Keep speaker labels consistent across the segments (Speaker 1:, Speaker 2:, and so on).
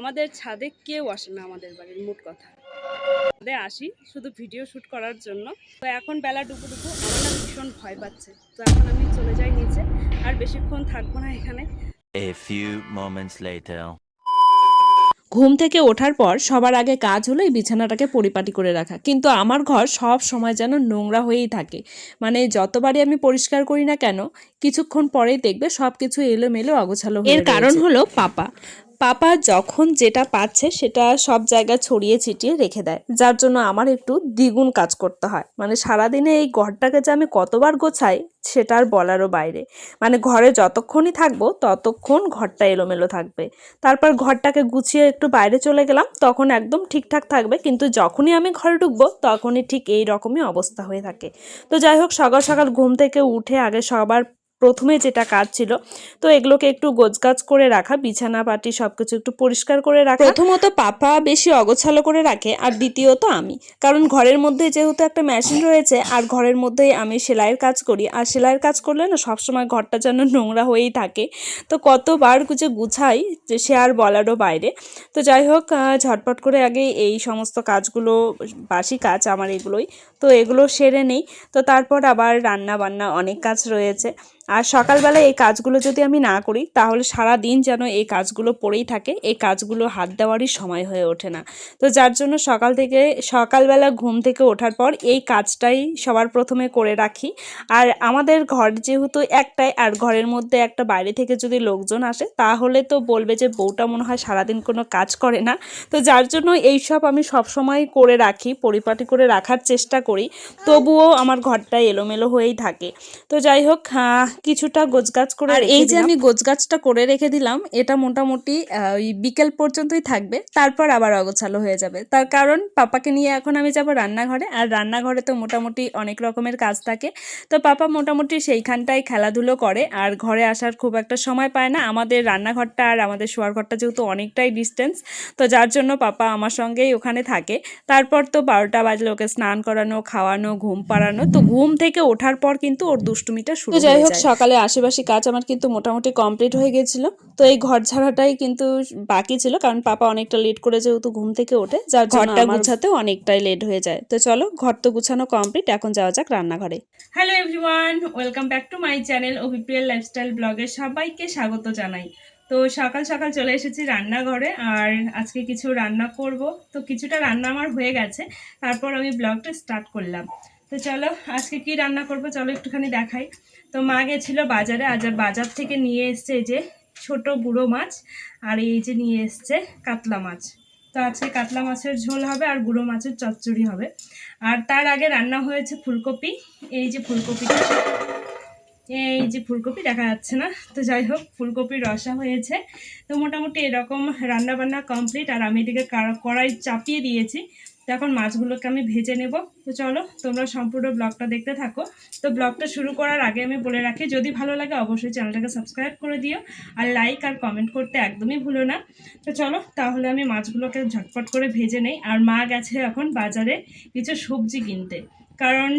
Speaker 1: আমাদের ছাদে কেউ আসে না আমাদের বাড়ির, মোট কথা। ছাদে আসি শুধু ভিডিও শ্যুট করার জন্য। তো এখন বেলা ডুবু আমার না ভীষণ ভয় পাচ্ছে। তো এখন আমি চলে যাই নিচে, আর বেশিক্ষণ থাকবো না এখানে।
Speaker 2: A few moments later.
Speaker 3: ঘুম থেকে ওঠার পর সবার আগে কাজ হলো এই বিছানাটাকে পরিপাটি করে রাখা, কিন্তু আমার ঘর সব সময় যেন নোংরা হয়েই থাকে। মানে যতবারই আমি পরিষ্কার করি না কেন, কিছুক্ষণ পরেই দেখবে সবকিছু এলোমেলো অগোছালো হয়ে রয়েছে। এর কারণ হলো পাপা যখন যেটা পাচ্ছে সেটা সব জায়গায় ছড়িয়ে ছিটিয়ে রেখে দেয়, যার জন্য আমার একটু দ্বিগুণ কাজ করতে হয়। মানে সারাদিনে এই ঘরটাকে যে আমি কতবার গোছাই সেটা আর বলারও বাইরে। মানে ঘরে যতক্ষণই থাকবো ততক্ষণ ঘরটা এলোমেলো থাকবে। তারপর ঘরটাকে গুছিয়ে একটু বাইরে চলে গেলাম, তখন একদম ঠিকঠাক থাকবে, কিন্তু যখনই আমি ঘরে ঢুকবো তখনই ঠিক এই রকমই অবস্থা হয়ে থাকে। তো যাই হোক, সকাল সকাল ঘুম থেকে উঠে আগে সবার প্রথমে যেটা কাজ ছিল, তো এগুলোকে একটু গোছগাছ করে রাখা, বিছানা পাটি সবকিছু একটু পরিষ্কার করে রাখা। প্রথমত পাপা বেশি অগোছালো করে রাখে, আর দ্বিতীয়ত আমি, কারণ ঘরের মধ্যে যেহেতু একটা মেশিন রয়েছে আর ঘরের মধ্যেই আমি সেলাইয়ের কাজ করি, আর সেলাইয়ের কাজ করলে না সবসময় ঘরটা যেন নোংরা হয়েই থাকে। তো কতবার যে গুছাই যে সে আর বলারও বাইরে। তো যাই হোক, ঝটপট করে আগে এই সমস্ত কাজগুলো, বাসি কাজ আমার এগুলোই, তো এগুলো সেরে নেই। তো তারপর আবার রান্না বান্না অনেক কাজ রয়েছে। আর সকালবেলা এই কাজগুলো যদি আমি না করি তাহলে সারা দিন যেন এই কাজগুলো পড়েই থাকে, এই কাজগুলো হাত দেওয়ারই সময় হয়ে ওঠে না। তো যার জন্য সকালবেলা ঘুম থেকে ওঠার পর এই কাজটাই সবার প্রথমে করে রাখি। আর আমাদের ঘর যেহেতু একটাই, আর ঘরের মধ্যে একটা বাইরে থেকে যদি লোকজন আসে তাহলে তো বলবে যে বউটা মনে হয় সারাদিন কোনো কাজ করে না। তো যার জন্য এইসব আমি সবসময় করে রাখি, পরিপাটি করে রাখার চেষ্টা করি, তবুও আমার ঘরটা এলোমেলো হয়েই থাকে। তো যাই হোক, কিছুটা গোছগাছ করে, আর এই যে আমি গোছগাছটা করে রেখে দিলাম এটা মোটামুটি ওই বিকেল পর্যন্তই থাকবে, তারপর আবার অগোছালো হয়ে যাবে। তার কারণ পাপাকে নিয়ে এখন আমি যাব রান্নাঘরে, আর রান্নাঘরে তো মোটামুটি অনেক রকমের কাজ থাকে। তো পাপা মোটামুটি সেইখানটায় খেলাধুলো করে, আর ঘরে আসার খুব একটা সময় পায় না। আমাদের রান্নাঘরটা আর আমাদের শোয়ার ঘরটা যেহেতু অনেকটাই ডিস্টেন্স, তো যার জন্য পাপা আমার সঙ্গেই ওখানে থাকে। তারপর তো 12টা বাজলে ওকে স্নান করানো, খাওয়ানো, ঘুম পাড়ানো। তো ঘুম থেকে ওঠার পর কিন্তু ওর দুষ্টুমিটা শুরু হয়ে যায়। তো যাই হোক, সকালে আশেপাশে কাজ আমার কিন্তু মোটামুটি কমপ্লিট হয়ে গেছিলো। তো এই ঘর ঝাড়াটাই কিন্তু বাকি ছিল, কারণ পাপা অনেকটা লেট করে যেহেতু ঘুম থেকে ওঠে, যার ঘরটা গুছাতেও অনেকটাই লেট হয়ে যায়। তো চলো, ঘর তো গুছানো কমপ্লিট, এখন যাওয়া যাক রান্নাঘরে।
Speaker 1: Hello everyone, welcome back to my channel অভিপ্রিয়ার লাইফস্টাইল ব্লগে সবাইকে স্বাগত জানাই। তো সকাল সকাল চলে এসেছি রান্নাঘরে, আর আজকে কিছু রান্না করব। তো কিছুটা রান্না আমার হয়ে গেছে, তারপর আমি ব্লগটা স্টার্ট করলাম। তো চলো আজকে কি রান্না করব চলো একটুখানি দেখাই। তো মা গেছিলো বাজারে, আজ বাজার থেকে নিয়ে এসছে এই যে ছোট গুঁড়ো মাছ, আর এই যে নিয়ে এসছে কাতলা মাছ। তো আজকে কাতলা মাছের ঝোল হবে আর গুঁড়ো মাছের চচ্চড়ি হবে। আর তার আগে রান্না হয়েছে ফুলকপি, এই যে ফুলকপিটা, এই যে ফুলকপি দেখা যাচ্ছে না, তো যাই হোক ফুলকপির রসা হয়েছে। তো মোটামুটি এরকম রান্না বান্না কমপ্লিট, আর আমি এদিকে কড়াই চাপিয়ে দিয়েছি। তো এখন মাছগুলোকে আমি ভেজে নেব। তো চলো তোমরা সম্পূর্ণ ব্লগটা দেখতে থাকো। তো ব্লগটা শুরু করার আগে আমি বলে রাখি, যদি ভালো লাগে অবশ্যই চ্যানেলটাকে সাবস্ক্রাইব করে দিও, আর লাইক আর কমেন্ট করতে একদমই ভুলো না। তো চলো তাহলে আমি মাছগুলোকে ঝটপট করে ভেজে নেই। আর মা গেছে এখন বাজারে কিছু সবজি কিনতে, কারণ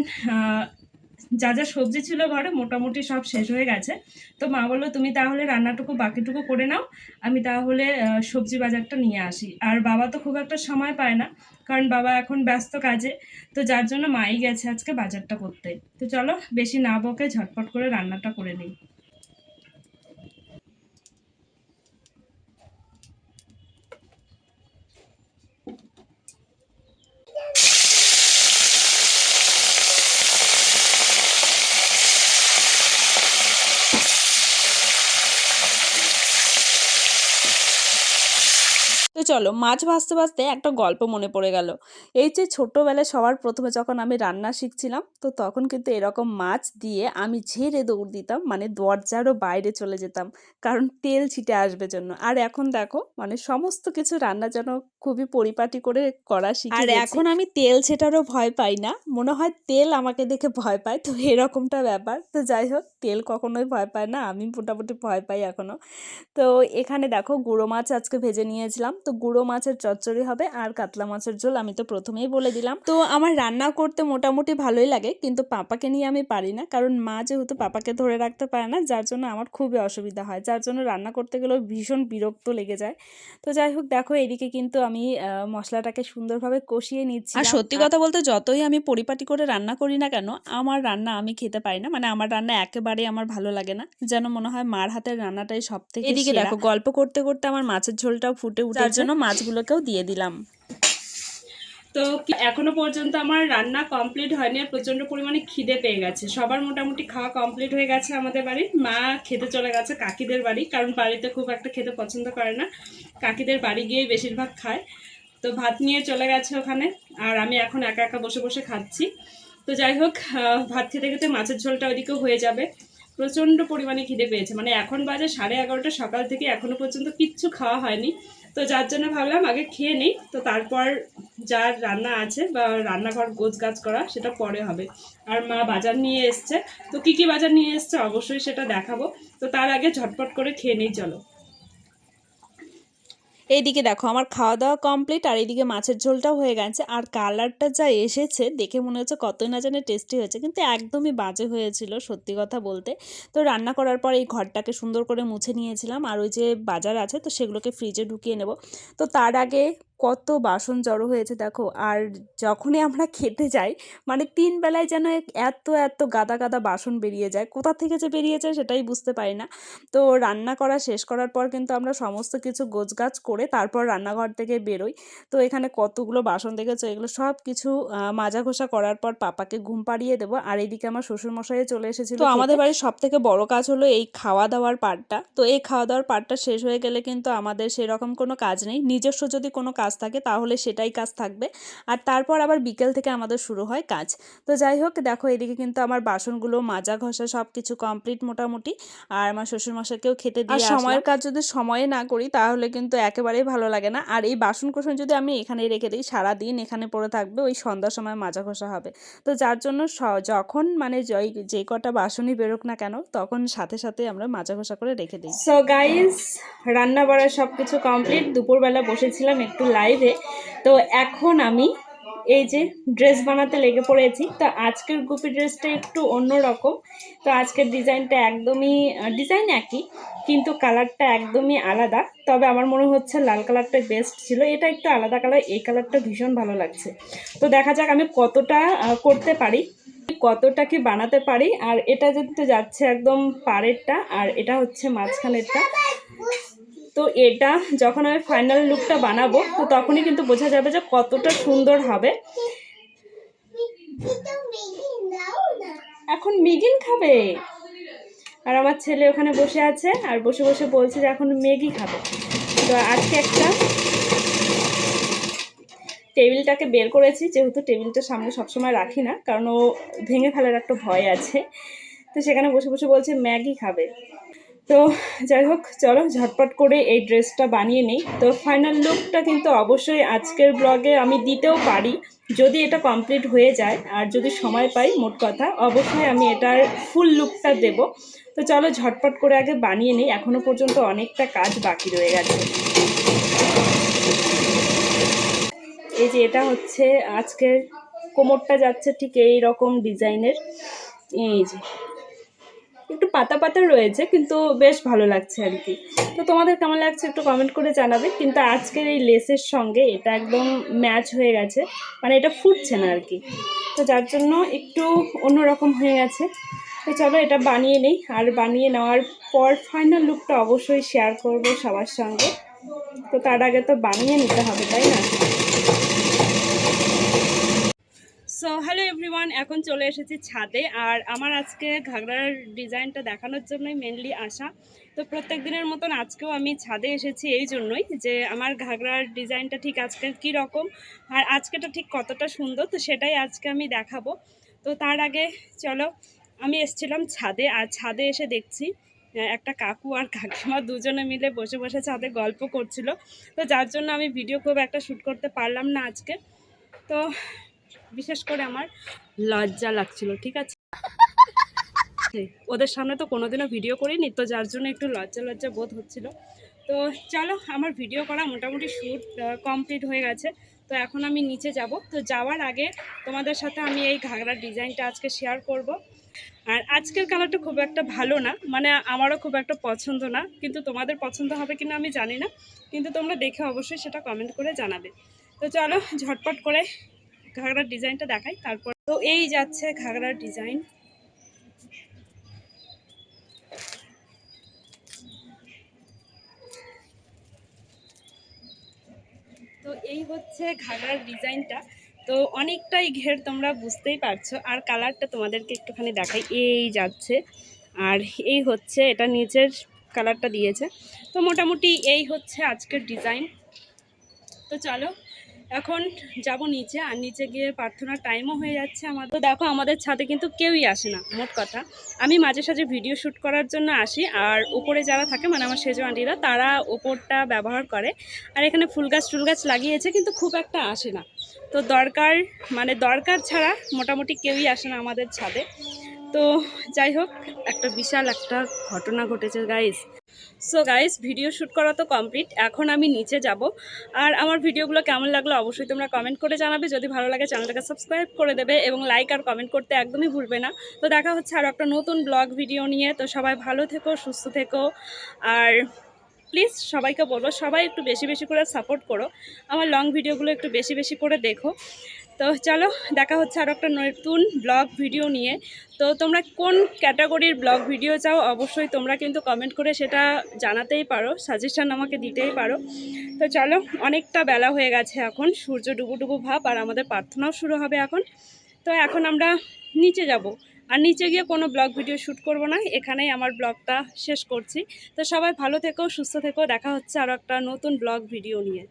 Speaker 1: যা যা সবজি ছিল ঘরে মোটামুটি সব শেষ হয়ে গেছে। তো মা বললো তুমি তাহলে রান্নাটুকু বাকিটুকু করে নাও, আমি তাহলে সবজি বাজারটা নিয়ে আসি। আর বাবা তো খুব একটা সময় পায় না, কারণ বাবা এখন ব্যস্ত কাজে। তো যার জন্য মাই গেছে আজকে বাজারটা করতে। তো চলো বেশি না বকে ঝটপট করে রান্নাটা করে নিই।
Speaker 3: তো চলো, মাছ ভাজতে ভাজতে একটা গল্প মনে পড়ে গেল। এই যে ছোট্টবেলায় সবার প্রথমে যখন আমি রান্না শিখছিলাম, তো তখন কিন্তু এরকম মাছ দিয়ে আমি ঝেড়ে দৌড় দিতাম, মানে দরজারও বাইরে চলে যেতাম, কারণ তেল ছিটে আসবে জন্য। আর এখন দেখো, মানে সমস্ত কিছু রান্না যেন খুবই পরিপাটি করে করা শিখে গেছি। আর এখন আমি তেল ছেটারও ভয় পাই না, মনে হয় তেল আমাকে দেখে ভয় পায়, তো এরকমটা ব্যাপার। তো যাই হোক, তেল কখনোই ভয় পায় না, আমি মোটামুটি ভয় পাই এখনো। তো এখানে দেখো গুঁড়ো মাছ আজকে ভেজে নিয়েছিলাম। তো গুঁড়ো মাছের চচ্চড়ি হবে আর কাতলা মাছের ঝোল, আমি তো প্রথমেই বলে দিলাম। তো আমার রান্না করতে মোটামুটি ভালোই লাগে, কিন্তু পাপাকে নিয়ে আমি পারি না, কারণ মা যেহেতু পাপাকে ধরে রাখতে পারে না, যার জন্য আমার খুবই অসুবিধা হয়, যার জন্য রান্না করতে গেলেও ভীষণ বিরক্ত লেগে যায়। তো যাই হোক, দেখো এদিকে কিন্তু আমি মশলাটাকে সুন্দরভাবে কষিয়ে নিচ্ছি। আর সত্যি কথা বলতে যতই আমি পরিপাটি করে রান্না করি না কেন, আমার রান্না আমি খেতে পারি না, মানে আমার রান্না একেবারেই আমার ভালো লাগে না, যেন মনে হয় মার হাতের রান্নাটাই সব থেকে। এদিকে দেখো গল্প করতে করতে আমার মাছের ঝোলটাও ফুটে উঠে, যার জন্য মাছগুলোকেও দিয়ে দিলাম।
Speaker 1: তো এখনো পর্যন্ত আমার রান্না কমপ্লিট হয়নি, আর প্রচণ্ড পরিমাণে খিদে পেয়ে গেছে। সবার মোটামুটি খাওয়া কমপ্লিট হয়ে গেছে আমাদের বাড়ির। মা খেতে চলে গেছে কাকিদের বাড়ি, কারণ বাড়িতে খুব একটা খেতে পছন্দ করে না, কাকিদের বাড়ি গিয়েই বেশিরভাগ খায়। তো ভাত নিয়ে চলে গেছে ওখানে, আর আমি এখন একা একা বসে বসে খাচ্ছি। তো যাই হোক, ভাত খেতে খেতে মাছের ঝোলটা ওইদিকেও হয়ে যাবে। প্রচণ্ড পরিমাণে খিদে পেয়েছে, মানে এখন বাজে 11:30, সকাল থেকে এখনো পর্যন্ত কিচ্ছু খাওয়া হয়নি। তো যার জন্য ভাবলাম আগে খেয়ে নিই, তো তারপর যার রান্না আছে বা রান্নাঘর গোছগাছ করা সেটা পরে হবে। আর মা বাজার নিয়ে এসছে, তো কী কী বাজার নিয়ে এসছে অবশ্যই সেটা দেখাবো। তো তার আগে ঝটপট করে খেয়ে নিই, চলো।
Speaker 3: এইদিকে দেখো আমার খাওয়া দাওয়া কমপ্লিট, আর এইদিকে মাছের ঝোলটাও হয়ে গেছে, আর কালারটা যা এসেছে দেখে মনে হচ্ছে কতই না জানে টেস্টি হয়েছে, কিন্তু একদমই বাজে হয়েছিল সত্যি কথা বলতে। তো রান্না করার পর এই ঘরটাকে সুন্দর করে মুছে নিয়েছিলাম, আর ওই যে বাজার আছে তো সেগুলোকে ফ্রিজে ঢুকিয়ে নেব। তো তার আগে কত বাসন জড়ো হয়েছে দেখো, আর যখনই আমরা খেতে যাই মানে 3 বেলায় যেন এত এত গাদা গাদা বাসন বেরিয়ে যায়, কোথা থেকে যে বেরিয়ে যায় সেটাই বুঝতে পারি না। তো রান্না করা শেষ করার পর কিন্তু আমরা সমস্ত কিছু গোছগাছ করে তারপর রান্নাঘর থেকে বেরোই। তো এখানে কতগুলো বাসন দেখেছো, এগুলো সব কিছু মাজা ঘষা করার পর পাপাকে ঘুম পাড়িয়ে দেবো। আর এইদিকে আমার শ্বশুরমশাই চলে এসেছিল। তো আমাদের বাড়ির সব থেকে বড় কাজ হলো এই খাওয়া দাওয়ার পার্টটা। তো এই খাওয়া দাওয়ার পার্টটা শেষ হয়ে গেলে কিন্তু আমাদের সেরকম কোনো কাজ নেই, নিজস্ব যদি কোনো কাজ থাকে তাহলে সেটাই কাজ থাকবে, আর তারপর আবার বিকেল থেকে আমাদের শুরু হয় কাজ। তো যাই হোক, দেখো এদিকে কিন্তু আমার বাসনগুলো মাজা ঘষা সব কিছু কমপ্লিট মোটামুটি, আর আমার শ্বশুরমশাইকেও খেতে দিয়ে আসলাম। সময়ের কাজ যদি সময়ে না করি তাহলে কিন্তু একেবারেই ভালো লাগে না, আর এই বাসনকোসন যদি আমি এখানে রেখে দিই সারাদিন এখানে পড়ে থাকবে, ওই সন্ধ্যার সময় মাজা ঘষা হবে। তো যার জন্য যখন মানে যে কটা বাসনই বেরোক না কেন তখন সাথে সাথে আমরা মাজা ঘষা করে রেখে দিই। সো গাইস, রান্না বাড়া সব কিছু কমপ্লিট। দুপুরবেলা বসেছিলাম একটু লাইভে, তো এখন আমি এই যে ড্রেস বানাতে লেগে পড়েছি। তো আজকের গুপি ড্রেসটা একটু অন্যরকম। তো আজকের ডিজাইনটা একদমই ডিজাইন একই, কিন্তু কালারটা একদমই আলাদা। তবে আমার মনে হচ্ছে লাল কালারটা বেস্ট ছিল, এটা একটু আলাদা কালার, এই কালারটা ভীষণ ভালো লাগছে। তো দেখা যাক আমি কতটা করতে পারি, কতটা কি বানাতে পারি। আর এটা যেহেতু যাচ্ছে একদম পাড়েরটা, আর এটা হচ্ছে মাঝখানেরটা। তো এটা যখন আমি ফাইনাল লুকটা বানাবো তো তখনই কিন্তু বোঝা যাবে যে কতটা সুন্দর হবে। এখন মিগিন খাবে, আর আমার ছেলে ওখানে বসে আছে আর বসে বসে বলছে যে এখন ম্যাগি খাবে। তো আজকে একটা টেবিলটাকে বের করেছি, যেহেতু টেবিলটা সামনে সবসময় রাখি না, কারণ ও ভেঙে ফেলার একটা ভয় আছে। তো সেখানে বসে বসে বলছে ম্যাগি খাবে। তো যাই হোক, চলো ঝটপট করে এই ড্রেসটা বানিয়ে নিই। তো ফাইনাল লুকটা কিন্তু অবশ্যই আজকের ব্লগে আমি দিতেও পারি, যদি এটা কমপ্লিট হয়ে যায়, আর যদি সময় পাই, মোট কথা অবশ্যই আমি এটার ফুল লুকটা দেব। তো চলো ঝটপট করে আগে বানিয়ে নিই, এখনও পর্যন্ত অনেকটা কাজ বাকি রয়ে গেছে। এই যে এটা হচ্ছে আজকের কোমরটা, যাচ্ছে ঠিক এই রকম ডিজাইনের। এই যে একটু পাতা পাতা রয়েছে, কিন্তু বেশ ভালো লাগছে আর কি। তো তোমাদের কেমন লাগছে একটু কমেন্ট করে জানাবে। কিন্তু আজকের এই লেসের সঙ্গে এটা একদম ম্যাচ হয়ে গেছে, মানে এটা ফুটছে না আর কি, তো যার জন্য একটু অন্যরকম হয়ে গেছে। তো চলো এটা বানিয়ে নিই, আর বানিয়ে নেওয়ার পর ফাইনাল লুকটা অবশ্যই শেয়ার করব সবার সঙ্গে। তো তার আগে তো বানিয়ে নিতে হবে, তাই না? সো হ্যালো এভরিওয়ান, এখন চলে এসেছি ছাদে, আর আমার আজকে ঘাগরার ডিজাইনটা দেখানোর জন্যই মেনলি আসা। তো প্রত্যেক দিনের মতন আজকেও আমি ছাদে এসেছি এই জন্যই যে আমার ঘাগরার ডিজাইনটা ঠিক আজকের কী রকম, আর আজকেটা ঠিক কতটা সুন্দর, তো সেটাই আজকে আমি দেখাবো। তো তার আগে চলো, আমি এসেছিলাম ছাদে, আর ছাদে এসে দেখছি একটা কাকু আর কাকিমা দুজনে মিলে বসে বসে ছাদে গল্প করছিল। তো যার জন্য আমি ভিডিও খুব একটা শ্যুট করতে পারলাম না আজকে। তো বিশেষ করে আমার লজ্জা লাগছিল, ঠিক আছে, ওদের সামনে তো কোনোদিনও ভিডিও করিনি, তো যার জন্য একটু লজ্জা লজ্জা বোধ হচ্ছিল।
Speaker 1: তো চলো, আমার ভিডিও করা মোটামুটি শ্যুট কমপ্লিট হয়ে গেছে। তো এখন আমি নিচে যাব। তো যাওয়ার আগে তোমাদের সাথে আমি এই ঘাগরার ডিজাইনটা আজকে শেয়ার করব। আর আজকের কালারটা খুব একটা ভালো না, মানে আমারও খুব একটা পছন্দ না, কিন্তু তোমাদের পছন্দ হবে কিনা আমি জানি না, কিন্তু তোমরা দেখে অবশ্যই সেটা কমেন্ট করে জানাবে। তো চলো ঝটপট করে ঘাগরার ডিজাইনটা দেখাই। তারপর তো এই যাচ্ছে ঘাগরার ডিজাইন। তো এই হচ্ছে ঘাগরার ডিজাইনটা। তো অনেকটাই ঘের, তোমরা বুঝতেই পারছো। আর কালারটা তোমাদেরকে একটুখানি দেখাই, এই যাচ্ছে। আর এই হচ্ছে এটা নিচের কালারটা দিয়েছে। তো মোটামুটি এই হচ্ছে আজকের ডিজাইন। তো চলো এখন যাব নিচে, আর নিচে গিয়ে প্রার্থনার টাইমও হয়ে যাচ্ছে আমাদের। তো দেখো আমাদের ছাদে কিন্তু কেউই আসে না, মোট কথা। আমি মাঝে সাঝে ভিডিও শ্যুট করার জন্য আসি, আর উপরে যারা থাকে মানে আমার সেজো আন্টিরা, তারা ওপরটা ব্যবহার করে। আর এখানে ফুল গাছ লাগিয়েছে, কিন্তু খুব একটা আসে না। তো দরকার ছাড়া মোটামুটি কেউই আসে না আমাদের ছাদে। তো যাই হোক, একটা বিশাল একটা ঘটনা ঘটেছে guys. So guys, video shoot করা তো কমপ্লিট, এখন আমি নিচে যাব। আর আমার ভিডিওগুলো কেমন লাগলো অবশ্যই তোমরা কমেন্ট করে জানাবে। যদি ভালো লাগে চ্যানেলটাকে সাবস্ক্রাইব করে দেবে, এবং লাইক আর কমেন্ট করতে একদমই ভুলবে না। তো দেখা হচ্ছে আরও একটা নতুন ব্লগ ভিডিও নিয়ে। তো সবাই ভালো থেকো, সুস্থ থেকো। আর প্লিজ সবাইকে বলবো, সবাই একটু বেশি বেশি করে সাপোর্ট করো, আমার লং ভিডিওগুলো একটু বেশি বেশি করে দেখো। তো চলো দেখা হচ্ছে আরও একটা নতুন ব্লগ ভিডিও নিয়ে। তো তোমরা কোন ক্যাটাগরির ব্লগ ভিডিও চাও অবশ্যই তোমরা কিন্তু কমেন্ট করে সেটা জানাতেই পারো, সাজেশন আমাকে দিতেই পারো। তো চলো, অনেকটা বেলা হয়ে গেছে, এখন সূর্য ডুবু ভাব, আর আমাদের প্রার্থনাও শুরু হবে এখন। তো এখন আমরা নিচে যাব, আর নিচে গিয়ে কোনো ব্লগ ভিডিও শ্যুট করব না, এখানেই আমার ব্লগটা শেষ করছি। তো সবাই ভালো থেকো, সুস্থ থেকো, দেখা হচ্ছে আরও একটা নতুন ব্লগ ভিডিও নিয়ে।